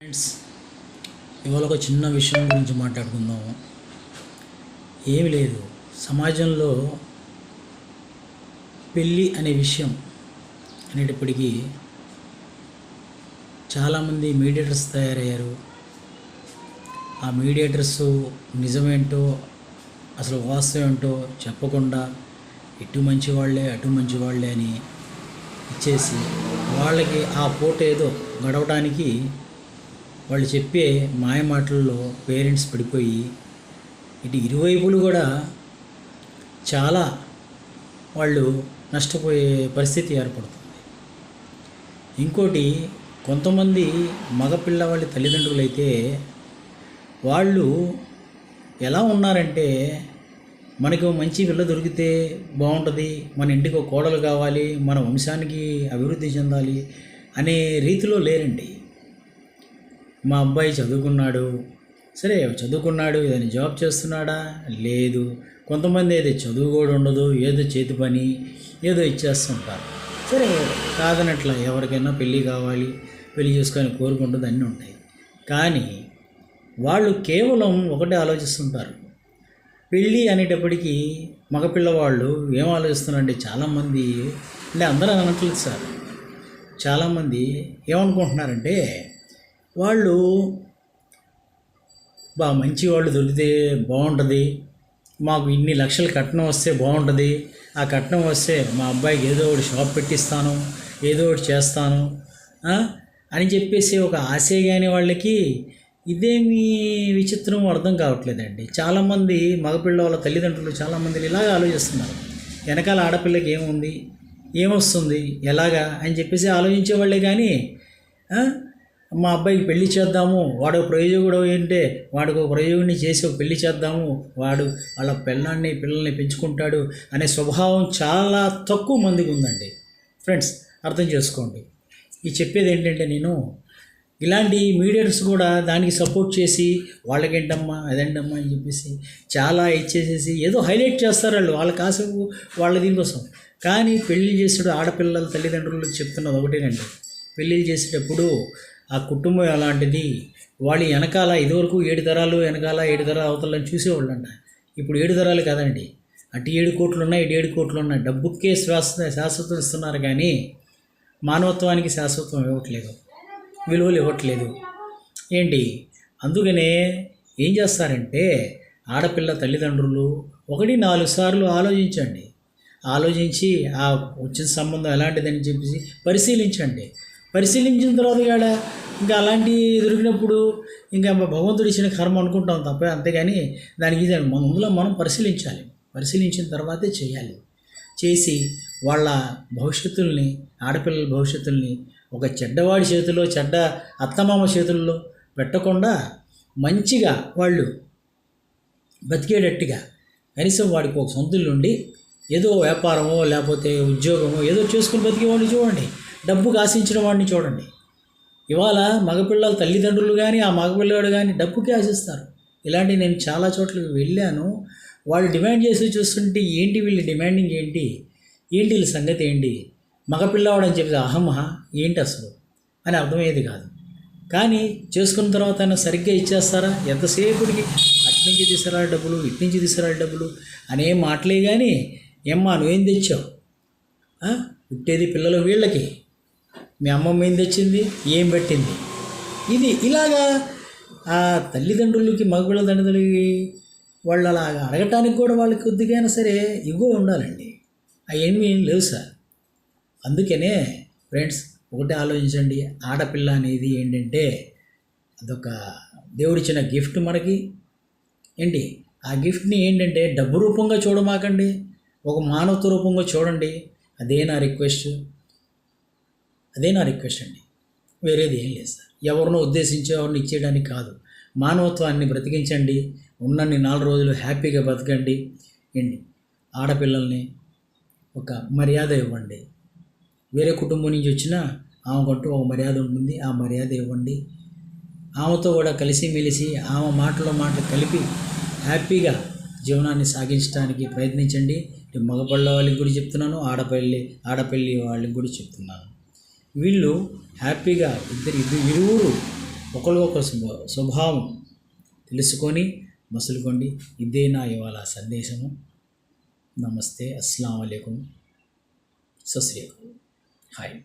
Friends, ఇవాళ ఒక చిన్న విషయం గురించి మాట్లాడుకుందాము. ఏమి లేదు, సమాజంలో పెళ్ళి అనే విషయం అనేటప్పటికీ చాలామంది మీడియేటర్స్ తయారయ్యారు. ఆ మీడియేటర్స్ నిజమేంటో అసలు వాస్తవం ఏంటో చెప్పకుండా ఇటు మంచి వాళ్ళే అటు మంచి వాళ్ళే అని ఇచ్చేసి వాళ్ళకి ఆ పూట ఏదో గడవడానికి వాళ్ళు చెప్పే మాయ మాటల్లో పేరెంట్స్ పడిపోయి ఇటు ఇరువైపులు కూడా చాలా వాళ్ళు నష్టపోయే పరిస్థితి ఏర్పడుతుంది. ఇంకోటి, కొంతమంది మగపిల్లవాళ్ళ తల్లిదండ్రులు అయితే వాళ్ళు ఎలా ఉన్నారంటే, మనకు మంచి పిల్ల దొరికితే బాగుంటుంది, మన ఇంటికి ఒక కోడలు కావాలి, మన వంశానికి అభివృద్ధి చెందాలి అనే రీతిలో లేరండి. మా అబ్బాయి చదువుకున్నాడు, సరే చదువుకున్నాడు, ఏదైనా జాబ్ చేస్తున్నాడా, లేదు. కొంతమంది అయితే చదువు కూడా ఉండదు, ఏదో చేతి పని ఏదో ఇచ్చేస్తుంటారు. సరే కాదనట్లా, ఎవరికైనా పెళ్ళి కావాలి, పెళ్ళి చేసుకొని కోరుకుంటుంది, అన్నీ ఉంటాయి. కానీ వాళ్ళు కేవలం ఒకటే ఆలోచిస్తుంటారు. పెళ్ళి అనేటప్పటికీ మగపిల్లవాళ్ళు ఏం ఆలోచిస్తున్నారంటే, చాలామంది, అంటే అందరూ అనట్లేదు సార్, చాలామంది ఏమనుకుంటున్నారంటే, వాళ్ళు మంచి వాళ్ళు దొరికితే బాగుంటుంది, మాకు ఇన్ని లక్షలు కట్నం వస్తే బాగుంటుంది, ఆ కట్నం వస్తే మా అబ్బాయికి ఏదో ఒకటి షాప్ పెట్టిస్తాను, ఏదో ఒకటి చేస్తాను అని చెప్పేసి ఒక ఆశ. కానీ వాళ్ళకి ఇదేమీ విచిత్రం అర్థం కావట్లేదండి. చాలామంది మగపిల్ల వాళ్ళ తల్లిదండ్రులు చాలామంది ఇలాగ ఆలోచిస్తున్నారు. వెనకాల ఆడపిల్లకి ఏముంది, ఏమొస్తుంది, ఎలాగా అని చెప్పేసి ఆలోచించేవాళ్ళే. కానీ మా అబ్బాయికి పెళ్లి చేద్దాము, వాడు ప్రయోజకుడు ఏంటే వాడికి ఒక ప్రయోజకుడిని చేసి ఒక పెళ్లి చేద్దాము, వాడు వాళ్ళ పిల్లల్ని పెంచుకుంటాడు అనే స్వభావం చాలా తక్కువ మందికి ఉందండి. ఫ్రెండ్స్, అర్థం చేసుకోండి. ఈ చెప్పేది ఏంటంటే, నేను ఇలాంటి మీడియేటర్స్ కూడా దానికి సపోర్ట్ చేసి వాళ్ళకేంటమ్మా అదేంటమ్మా అని చెప్పేసి చాలా ఇచ్చేసేసి ఏదో హైలైట్ చేస్తారు వాళ్ళు, వాళ్ళ కాసేపు వాళ్ళ దీనికోసం. కానీ పెళ్ళి చేసేటప్పుడు ఆడపిల్లల తల్లిదండ్రులకు చెప్తున్నది ఒకటేనండి, పెళ్ళిళ్ళు చేసేటప్పుడు ఆ కుటుంబం ఎలాంటిది, వాళ్ళు వెనకాల ఇదివరకు 7 తరాలు వెనకాల 7 తరాలు అవతలని చూసేవాళ్ళంట. ఇప్పుడు 7 తరాలు కాదండి, అటు 7 కోట్లు ఉన్నాయి, ఇటు 7 కోట్లు ఉన్నాయి. డబ్బుకే శాశ్వతం ఇస్తున్నారు, కానీ మానవత్వానికి శాశ్వతం ఇవ్వట్లేదు, విలువలు ఇవ్వట్లేదు ఏంటి. అందుకనే ఏం చేస్తారంటే, ఆడపిల్ల తల్లిదండ్రులు 1-4 సార్లు ఆలోచించండి. ఆలోచించి ఆ వచ్చిన సంబంధం ఎలాంటిదని చెప్పేసి పరిశీలించండి. పరిశీలించిన తర్వాత ఇంకా అలాంటివి దొరికినప్పుడు ఇంకా భగవంతుడు ఇచ్చిన కర్మ అనుకుంటాం తప్ప, అంతేగాని దానికి ముందులో మనం పరిశీలించాలి. పరిశీలించిన తర్వాతే చేయాలి. చేసి వాళ్ళ భవిష్యత్తుల్ని, ఆడపిల్లల భవిష్యత్తుల్ని ఒక చెడ్డవాడి చేతిలో, చెడ్డ అత్తమామ చేతుల్లో పెట్టకుండా మంచిగా వాళ్ళు బతికేటట్టుగా, కనీసం వాడికి ఒక సొంత ఇల్లు ఉండి ఏదో వ్యాపారమో లేకపోతే ఉద్యోగమో ఏదో చేసుకుని బతికేవాడిని చూడండి, డబ్బుకు ఆశించిన వాడిని చూడండి. ఇవాళ మగపిల్లల తల్లిదండ్రులు కానీ ఆ మగపిల్లవాడు కానీ డబ్బుకి ఆశిస్తారు. ఇలాంటి నేను చాలా చోట్లకి వెళ్ళాను. వాళ్ళు డిమాండ్ చేసి చూస్తుంటే, ఏంటి వీళ్ళు డిమాండింగ్ ఏంటి వీళ్ళ సంగతి ఏంటి, మగపిల్లవాడు అని చెప్పి అహమహ ఏంటి అసలు అని అర్థమయ్యేది కాదు. కానీ చేసుకున్న తర్వాత అయినా సరిగ్గా ఇచ్చేస్తారా, ఎంతసేపుడికి అటు నుంచి తీసుకురాలి డబ్బులు, ఇటు నుంచి తీసుకురాలి డబ్బులు అనే మాటలే. కానీ ఏమ్మా నువ్వేం తెచ్చావు, పుట్టేది పిల్లలు వీళ్ళకి, మీ అమ్మమ్మ ఏం తెచ్చింది, ఏం పెట్టింది, ఇది ఇలాగా ఆ తల్లిదండ్రులకి, మగపిల్లల తల్లిదండ్రులకి వాళ్ళు అలాగా అడగటానికి కూడా వాళ్ళకి కొద్దిగా సరే ఇగో ఉండాలండి. అవన్నీ లేవు సార్. అందుకనే ఫ్రెండ్స్, ఒకటే ఆలోచించండి, ఆడపిల్ల అనేది ఏంటంటే అదొక దేవుడిచ్చిన గిఫ్ట్ మనకి. ఏంటి ఆ గిఫ్ట్ని ఏంటంటే డబ్బు రూపంగా చూడమాకండి, ఒక మానవత రూపంగా చూడండి. అదే నా రిక్వెస్ట్ అండి, వేరేది ఏం లేదు సార్. ఎవరినో ఉద్దేశించి ఎవరిని ఇచ్చేయడానికి కాదు, మానవత్వాన్ని బ్రతికించండి. ఉన్నన్ని 4 రోజులు హ్యాపీగా బ్రతకండి. ఏంటి ఆడపిల్లల్ని ఒక మర్యాద ఇవ్వండి. వేరే కుటుంబం నుంచి వచ్చినా ఆమెకంటూ ఒక మర్యాద ఉంటుంది, ఆ మర్యాద ఇవ్వండి. ఆమెతో కూడా కలిసిమెలిసి ఆమె మాటలు కలిపి హ్యాపీగా జీవనాన్ని సాగించడానికి ప్రయత్నించండి. మగపిల్ల వాళ్ళకి కూడా చెప్తున్నాను, ఆడపిల్లి వాళ్ళకి కూడా చెప్తున్నాను. వీళ్ళు హ్యాపీగా ఇరువురు ఒకరికొక స్వభావం తెలుసుకొని మసులుకోండి. ఇదే నా ఇవాళ సందేశము. నమస్తే, అస్సలాము అలైకుం, సత్ శ్రీ అకాల్, హాయ్.